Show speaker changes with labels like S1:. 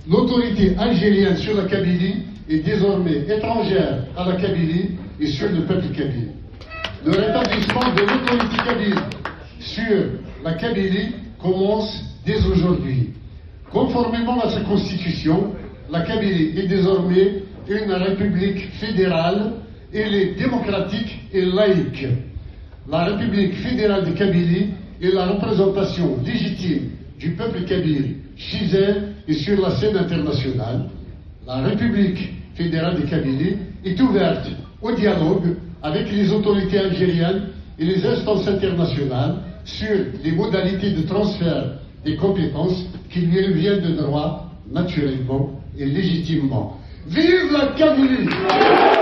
S1: L'autorité algérienne sur la Kabylie est désormais étrangère à la Kabylie et sur le peuple kabyle. Le rétablissement de l'autorité kabyle sur la Kabylie commence dès aujourd'hui. Conformément à sa constitution, la Kabylie est désormais une république fédérale. Elle est démocratique et laïque. La République fédérale de Kabylie est la représentation légitime du peuple kabyle chez elle et sur la scène internationale. La République fédérale de Kabylie est ouverte au dialogue avec les autorités algériennes et les instances internationales sur les modalités de transfert des compétences qui lui reviennent de droit, naturellement et légitimement. Vive la Kabylie!